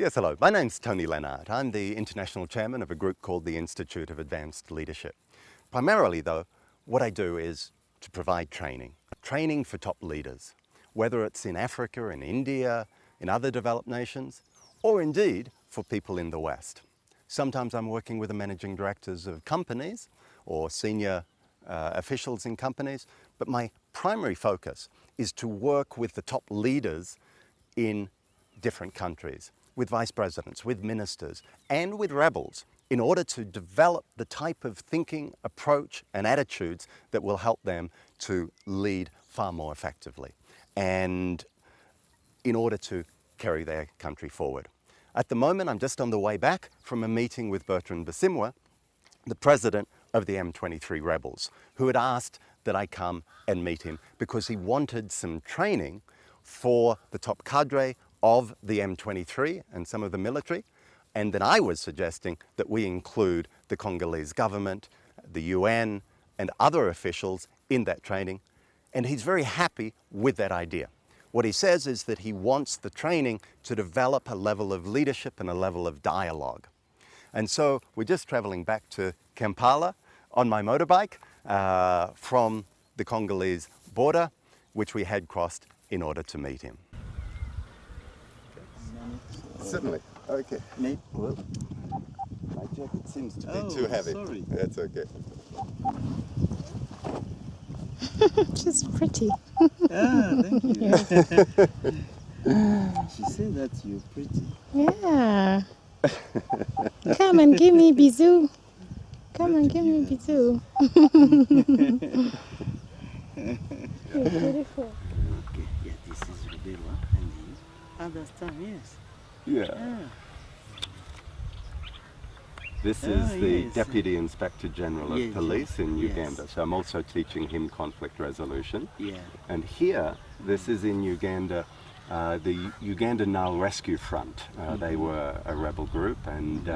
Yes, hello. My name's Tony Lenart. I'm the international chairman of a group called the Institute of Advanced Leadership. Primarily, though, what I do is to provide training for top leaders, whether it's in Africa, in India, in other developed nations, or indeed for people in the West. Sometimes I'm working with the managing directors of companies or senior officials in companies, but my primary focus is to work with the top leaders in different countries, with vice presidents, with ministers, and with rebels, in order to develop the type of thinking, approach, and attitudes that will help them to lead far more effectively, and in order to carry their country forward. At the moment, I'm just on the way back from a meeting with Bertrand Bisimwa, the president of the M23 rebels, who had asked that I come and meet him because he wanted some training for the top cadre of the M23 and some of the military, and then I was suggesting that we include the Congolese government, the UN, and other officials in that training, and he's very happy with that idea. What he says is that he wants the training to develop a level of leadership and a level of dialogue. And so we're just traveling back to Kampala on my motorbike from the Congolese border, which we had crossed in order to meet him. Certainly. Okay. Well, my jacket seems to be too heavy. Sorry. That's okay. She's pretty. Thank you. She said that you're pretty. Yeah. Come and give me bisou. Come and give me bisou. You're beautiful. Okay. Yeah, this is Rubelwa and you understand, yes. Yeah. This is the yes. Deputy Inspector General of Yes, Police in yes. Uganda, so I'm also teaching him conflict resolution. Yeah. And here, this is in Uganda, the Uganda Nile Rescue Front. They were a rebel group, and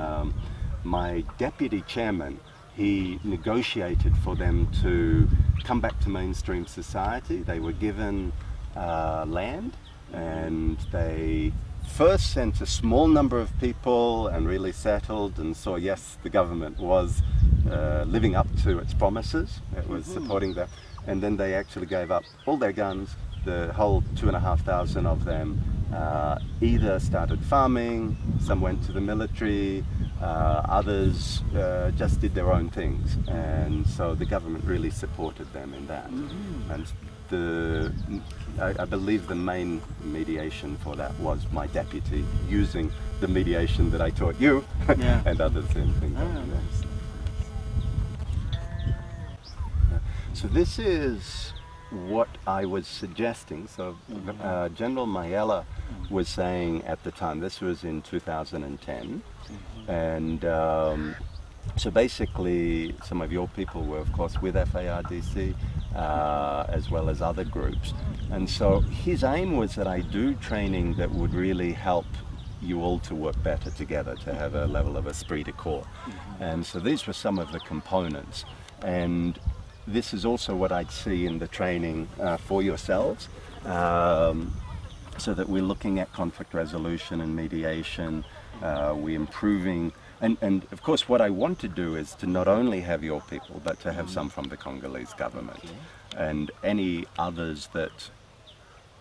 my deputy chairman, he negotiated for them to come back to mainstream society. They were given land, and they first sent a small number of people and really settled and saw, yes, the government was living up to its promises. It was supporting them. And then they actually gave up all their guns. The whole 2,500 of them either started farming, some went to the military, others just did their own things. And so the government really supported them in that. And I believe the main mediation for that was my deputy using the mediation that I taught you and others in Congo. So this is what I was suggesting. So General Mayela was saying at the time, this was in 2010, and so basically some of your people were of course with FARDC as well as other groups, and so his aim was that I do training that would really help you all to work better together, to have a level of esprit de corps. And so these were some of the components, and this is also what I'd see in the training for yourselves, so that we're looking at conflict resolution and mediation, we're improving, and of course what I want to do is to not only have your people, but to have some from the Congolese government, and any others that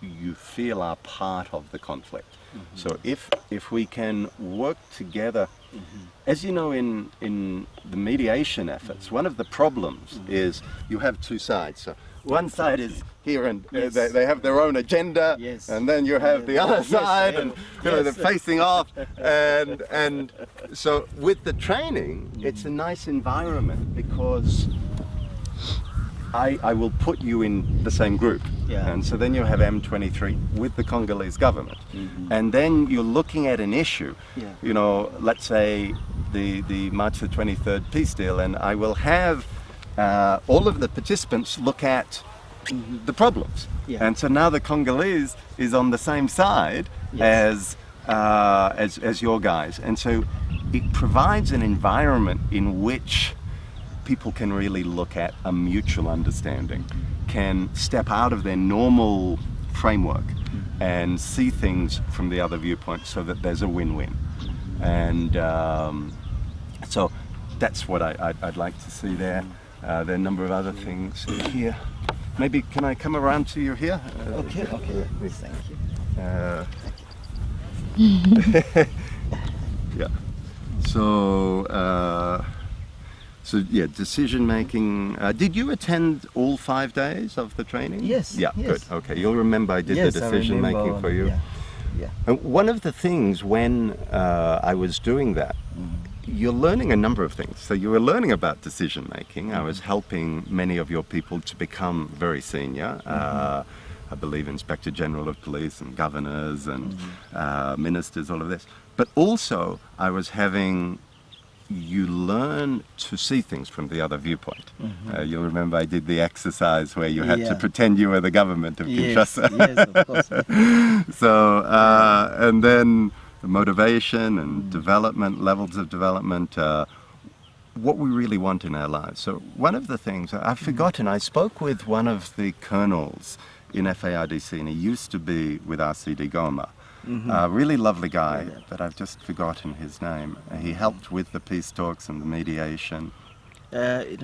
you feel are part of the conflict. So if we can work together, as you know, in the mediation efforts, one of the problems is you have two sides. So one side is here, and they have their own agenda, and then you have the other side, and you know, they're facing off. And so with the training, it's a nice environment because I will put you in the same group. And so then you have M23 with the Congolese government. And then you're looking at an issue, you know, let's say the March the 23rd peace deal, and I will have all of the participants look at the problems. And so now the Congolese is on the same side as your guys. And so it provides an environment in which people can really look at a mutual understanding, can step out of their normal framework and see things from the other viewpoint so that there's a win-win. And so that's what I'd like to see there. There are a number of other things here. Maybe can I come around to you here? Okay. Thank you. Yeah. So yeah, decision making. Did you attend all 5 days of the training? Yes. Yeah. Yes. Good. Okay. You'll remember I did Yes, the I decision making remember, for you. Yeah. And one of the things when I was doing that, you're learning a number of things. So you were learning about decision making. I was helping many of your people to become very senior. I believe Inspector General of Police and governors and ministers, all of this. But also I was having you learn to see things from the other viewpoint. You'll remember I did the exercise where you had to pretend you were the government of Kinshasa. Yes, of course. So, and then the motivation and development, levels of development, what we really want in our lives. So one of the things, I've forgotten, I spoke with one of the colonels in FARDC, and he used to be with RCD Goma. A really lovely guy, but I've just forgotten his name. He helped with the peace talks and the mediation. It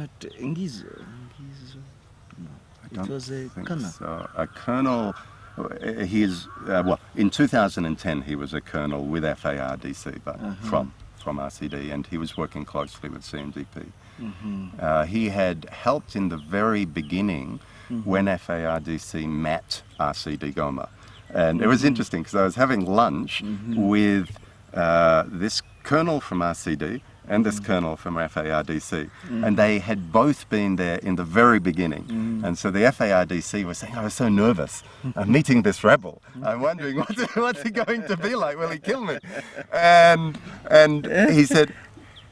was a colonel. So a colonel, he is, well, in 2010 he was a colonel with FARDC, but from RCD, and he was working closely with CNDP. He had helped in the very beginning when FARDC met RCD Goma. And it was interesting because I was having lunch with this colonel from RCD and this colonel from FARDC, and they had both been there in the very beginning. And so the FARDC was saying, I was so nervous. I'm meeting this rebel. I'm wondering what's he going to be like? Will he kill me? And he said,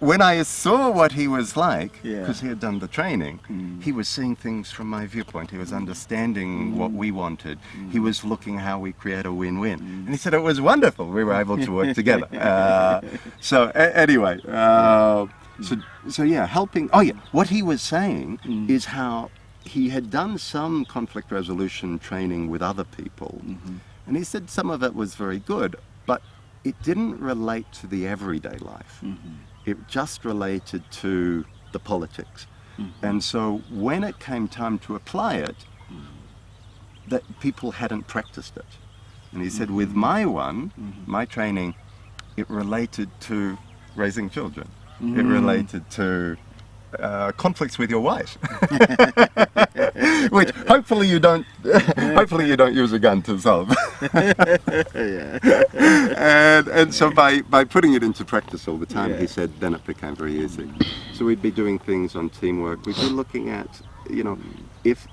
when I saw what he was like, because he had done the training, he was seeing things from my viewpoint. He was understanding what we wanted. He was looking how we create a win-win. And he said it was wonderful. We were able to work together. Anyway, so yeah, helping. Oh yeah, what he was saying is how he had done some conflict resolution training with other people. And he said some of it was very good, but it didn't relate to the everyday life. It just related to the politics. And so when it came time to apply it, that people hadn't practiced it. And he said, with my my training, it related to raising children. It related to conflicts with your wife, which hopefully you don't use a gun to solve. And so by putting it into practice all the time, he said, then it became very easy. So we'd be doing things on teamwork. We'd be looking at, you know, if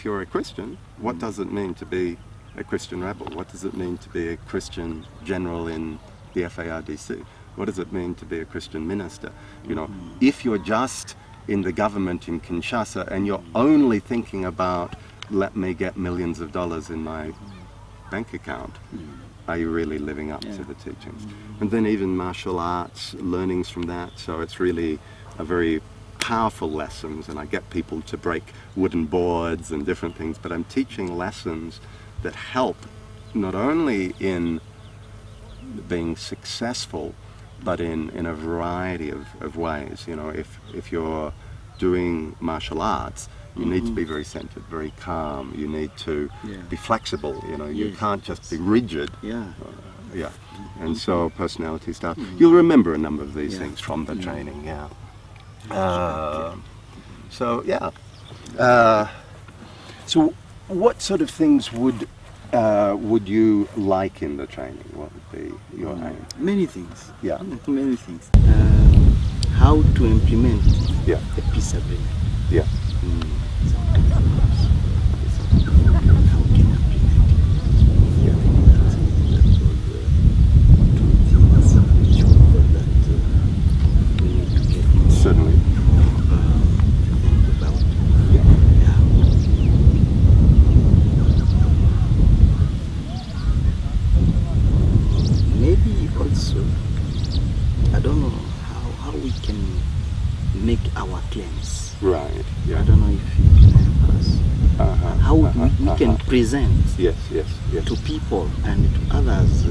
you're a Christian, what does it mean to be a Christian rebel? What does it mean to be a Christian general in the FARDC? What does it mean to be a Christian minister? You know, if you're just in the government in Kinshasa and you're only thinking about, let me get millions of dollars in my bank account, are you really living up to the teachings? And then even martial arts, learnings from that. So it's really a very powerful lessons, and I get people to break wooden boards and different things, but I'm teaching lessons that help not only in being successful, but in a variety of ways. You know, if you're doing martial arts, you need to be very centered, very calm. You need to be flexible. You know, you can't just be rigid. And so personality stuff. You'll remember a number of these things from the training. So what sort of things would you like in the training? What would be your aim? Many things. Many things. How to implement a peace agreement. Certainly. Maybe also, I don't know how we can make our claims. Right. I don't know if you can help us. how we can present Yes. to people and to others,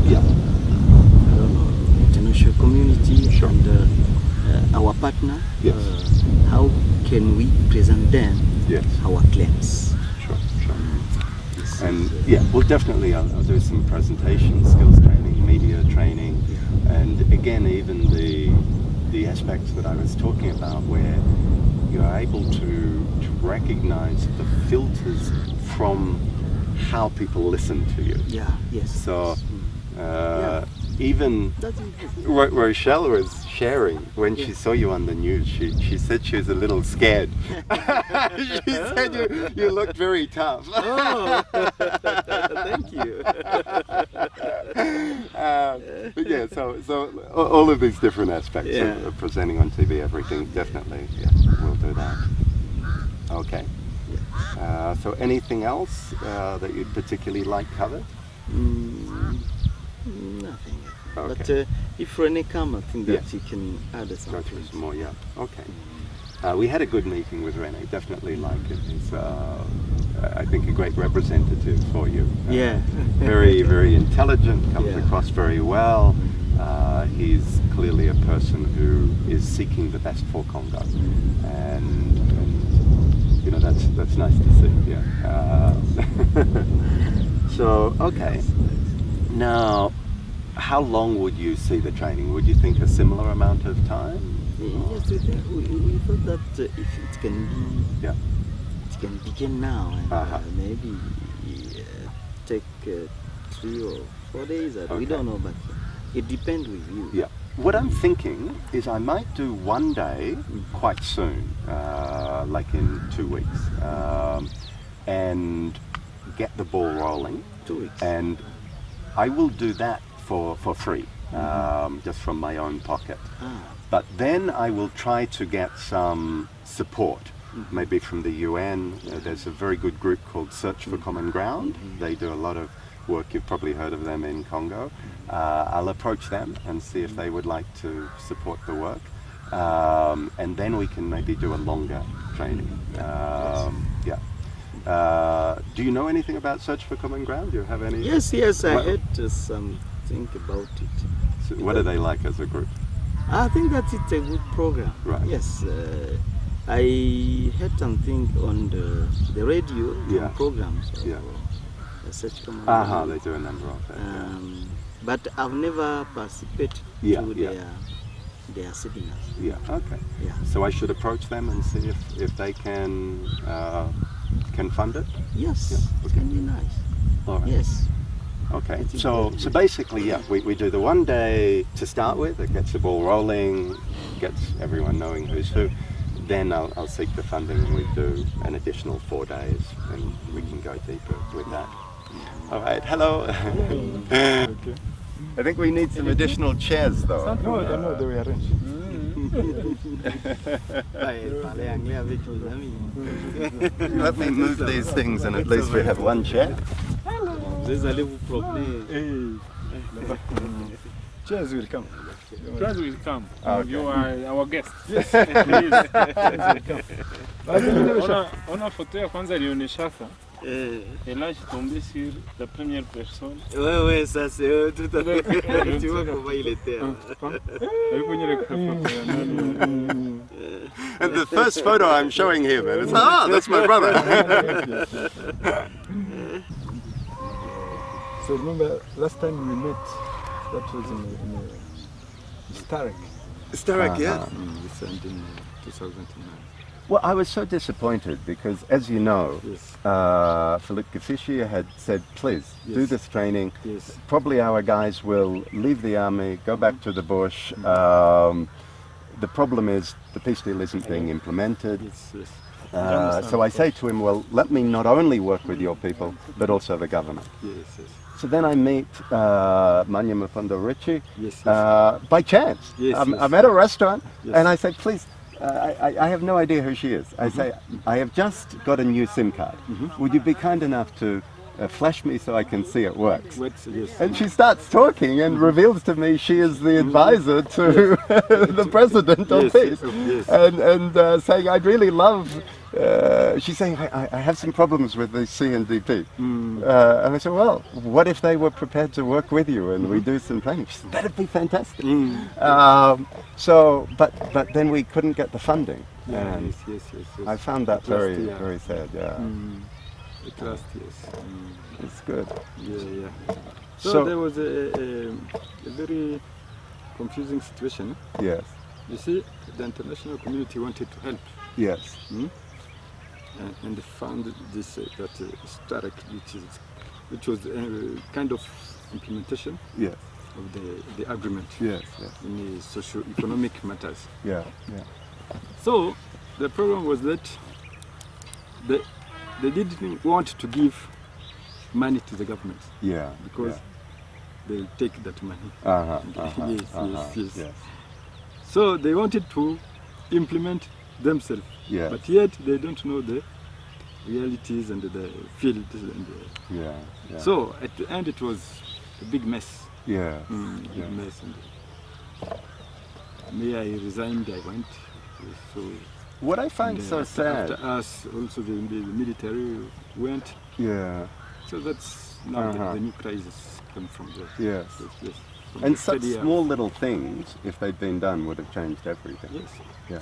Yeah. I don't know, international community Sure. and our partner. Yes. How can we present them Yes. our claims? Sure. This And is, yeah, well, definitely I'll do some presentation, skills training, media training, and again, even the aspects that I was talking about, where you're able to recognize the filters from how people listen to you. yeah, yes. So Yeah. even That's it. Rochelle was sharing when she saw you on the news. She said she was a little scared. She said you looked very tough. Oh, thank you. But yeah, so all of these different aspects Yeah. of presenting on TV, everything, definitely, yeah, we'll do that. Okay. So anything else that you'd particularly like covered? Nothing. Okay. But if Rene come, I think that Yes. he can add Go something. through some more, yeah. Okay. We had a good meeting with Rene, definitely like it. He's, I think, a great representative for you. Yeah. Very, very intelligent, comes Yeah. across very well. He's clearly a person who is seeking the best for Congo. And you know, that's nice to see, yeah. So, okay. Now, how long would you see the training? Would you think a similar amount of time? Yes, we thought that if it can be, Yeah. it can begin now and maybe take 3 or 4 days. We Okay. don't know, but it depends with you. Yeah. What I'm thinking is I might do one day quite soon, like in 2 weeks, and get the ball rolling. 2 weeks. And I will do that for free, just from my own pocket. But then I will try to get some support, maybe from the UN. There's a very good group called Search for Common Ground. They do a lot of work, you've probably heard of them in Congo. I'll approach them and see if they would like to support the work. And then we can maybe do a longer training. Yeah. Do you know anything about Search for Common Ground? Do you have any? Yes, I Well- heard something about it. So what are they like as a group? I think that it's a good program. Right. Yes, I heard something on the radio Yeah. programs. Of, Yeah. such common They do a number of that. but I've never participated Yeah, to yeah. their seminars. Yeah, okay. Yeah. So I should approach them and see if they can fund it? Yes, Yeah, it can be nice. All right. Yes. Okay, I think so that- so basically, yeah, we do the one day to start with. It gets the ball rolling, gets everyone knowing who's who. Then I'll seek the funding and we do an additional 4 days and we can go deeper with that. All right, hello. I think we need some additional chairs though. No, they were arranged. Parler anglais avec les amis. Let me move these things and at least we have one chair. Vous allez vous promener. Chairs will come. Friends will come. Okay. You are our guest. Yes. On a photo ya kwanza ilionyeshaka. Et là, j'ai tombé sur la première personne. Ouais, ça c'est tout à fait. Tu vois comment il était. And the first photo I'm showing him, and it's that's my brother. So remember, last time we met, that was in Starek. Starek, yeah. We sent in 2009. Well, I was so disappointed because, as you know, Yes. Philippe Gafishi had said, please, do Yes. this training. Yes. Probably our guys will leave the army, go back to the bush. The problem is the peace deal isn't being implemented. Yes. So I say to him, well, let me not only work with your people, but also the government. Yes. So then I meet Manya Mufondo Richie Yes. by chance. Yes, I'm yes. at a restaurant Yes. and I say, please, I have no idea who she is. I say, I have just got a new SIM card. Would you be kind enough to flash me so I can see it works. Yes. And she starts talking and reveals to me she is the advisor to the president of peace. Yes. And saying, I'd really love, she's saying, I have some problems with the CNDP. And I said, well, what if they were prepared to work with you and we do some planning? She said, that'd be fantastic. But then we couldn't get the funding. And Yes. I found that very sad, The trust, yes. It's good. Yeah. So there was a very confusing situation. Yes. You see, the international community wanted to help. Yes. And they found this STAREC, which was a kind of implementation Yes. of the agreement Yes. in the socio-economic matters. Yeah. So the problem was that they didn't want to give money to the government Yeah. because they take that money. Yes. So they wanted to implement themselves, Yes. but yet they don't know the realities and the fields. Yeah. So at the end it was a big mess. Yeah. Big mess. And me, I resigned, I went. So What I find so sad. after us, also the military went. Yeah. So that's now the new crisis came from there. Yes. Yes. From And the such study of- small little things, if they'd been done, would have changed everything. Yes. Yeah.